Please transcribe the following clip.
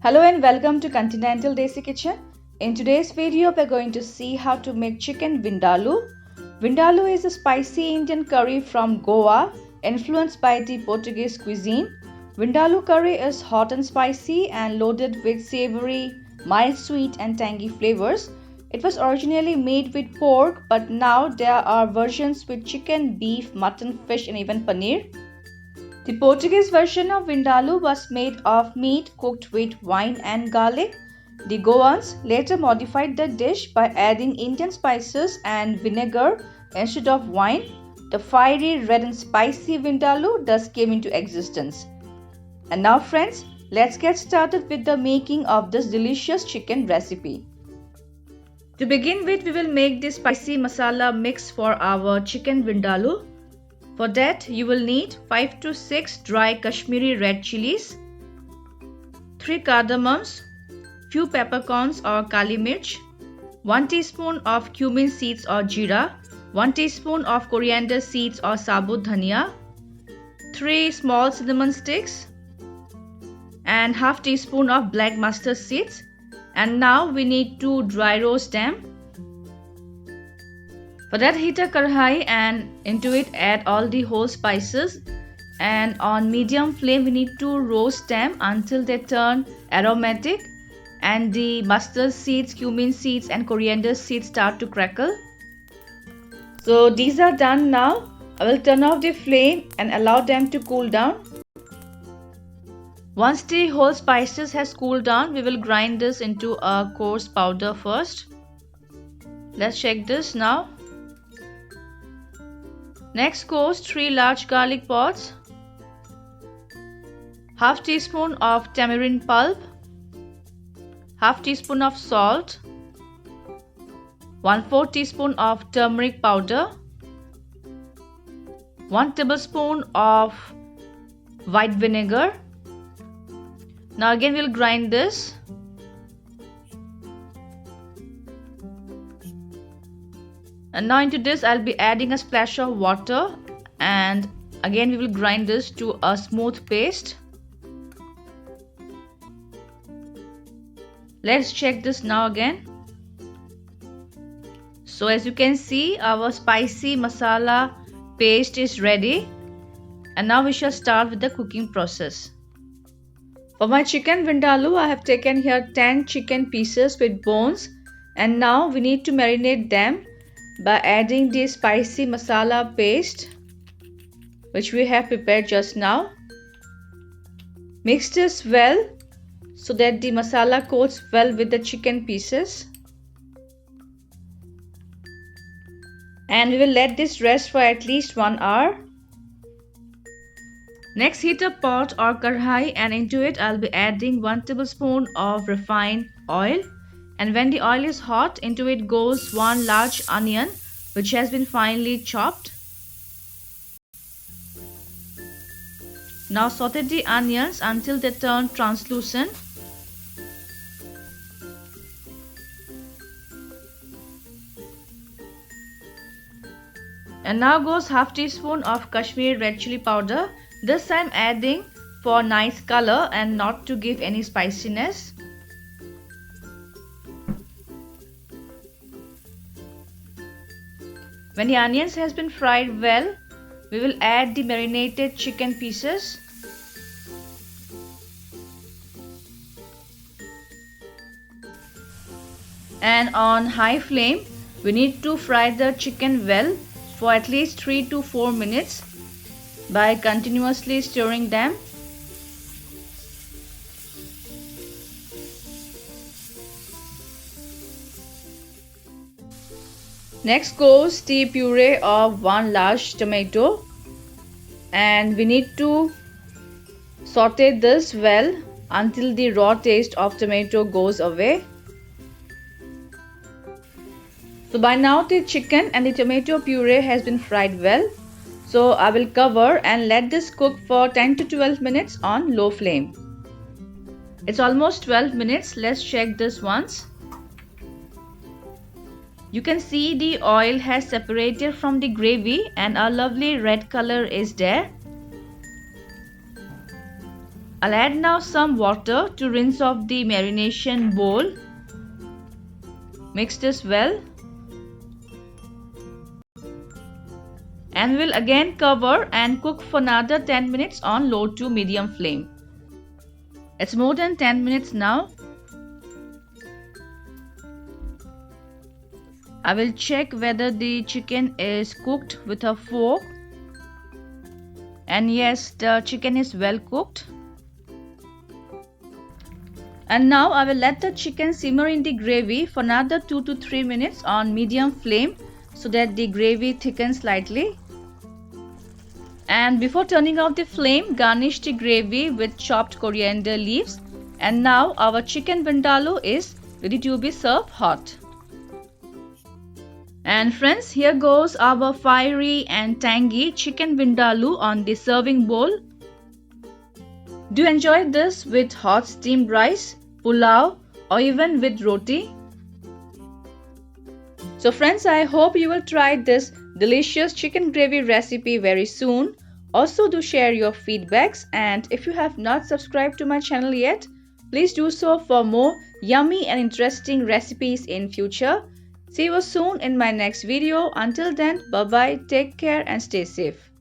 Hello and welcome to Continental Desi Kitchen. In today's video, we're going to see how to make chicken vindaloo. Vindaloo is a spicy Indian curry from Goa, influenced by the Portuguese cuisine. Vindaloo curry is hot and spicy and loaded with savory, mild sweet and tangy flavors. It was originally made with pork, but now there are versions with chicken, beef, mutton, fish and even paneer. The Portuguese version of vindaloo was made of meat cooked with wine and garlic. The Goans later modified the dish by adding Indian spices and vinegar instead of wine. The fiery red and spicy vindaloo thus came into existence. And now friends, let's get started with the making of this delicious chicken recipe. To begin with, we will make the spicy masala mix for our chicken vindaloo. For that, you will need 5 to 6 dry Kashmiri red chillies, 3 cardamoms, few peppercorns or kali mirch, 1 teaspoon of cumin seeds or Zeera, 1 teaspoon of coriander seeds or Sabut Dhaniya, 3 small cinnamon sticks, and half teaspoon of black mustard seeds. And now we need to dry roast them. For that, heat a kadhai and into it add all the whole spices, and on medium flame we need to roast them until they turn aromatic and the mustard seeds, cumin seeds and coriander seeds start to crackle. So these are done now. I will turn off the flame and allow them to cool down. Once the whole spices has cooled down, we will grind this into a coarse powder first. Let's check this now. Next goes 3 large garlic pods, half teaspoon of tamarind pulp, half teaspoon of salt, 1/4 teaspoon of turmeric powder, 1 tablespoon of white vinegar. Now again we'll grind this. And now into this I'll be adding a splash of water, and again we will grind this to a smooth paste. Let's check this now again. So as you can see, our spicy masala paste is ready, and now we shall start with the cooking process. For my chicken vindaloo, I have taken here 10 chicken pieces with bones, and now we need to marinate them by adding the spicy masala paste which we have prepared just now. Mix this well so that the masala coats well with the chicken pieces, and we will let this rest for at least 1 hour. Next, heat a pot or kadhai and into it I'll be adding 1 tablespoon of refined oil. And when the oil is hot, into it goes 1 large onion which has been finely chopped. Now saute the onions until they turn translucent. And now goes half teaspoon of Kashmiri red chilli powder. This I'm adding for nice color and not to give any spiciness. When the onions has been fried well, we will add the marinated chicken pieces. And on high flame, we need to fry the chicken well for at least 3 to 4 minutes by continuously stirring them. Next goes the puree of 1 large tomato, and we need to saute this well until the raw taste of tomato goes away. So by now the chicken and the tomato puree has been fried well. So I will cover and let this cook for 10 to 12 minutes on low flame. It's almost 12 minutes. Let's check this once. You can see the oil has separated from the gravy and a lovely red color is there. I'll add now some water to rinse off the marination bowl. Mix this well. And we'll again cover and cook for another 10 minutes on low to medium flame. It's more than 10 minutes now. I will check whether the chicken is cooked with a fork. And yes, the chicken is well cooked. And now I will let the chicken simmer in the gravy for another 2 to 3 minutes on medium flame so that the gravy thickens slightly. And before turning off the flame, garnish the gravy with chopped coriander leaves. And now our chicken vindaloo is ready to be served hot. And friends, here goes our fiery and tangy chicken vindaloo on the serving bowl. Do you enjoy this with hot steamed rice, pulao, or even with roti? So friends, I hope you will try this delicious chicken gravy recipe very soon. Also do share your feedbacks, and if you have not subscribed to my channel yet, please do so for more yummy and interesting recipes in future. See you soon in my next video. Until then, bye bye, take care and stay safe.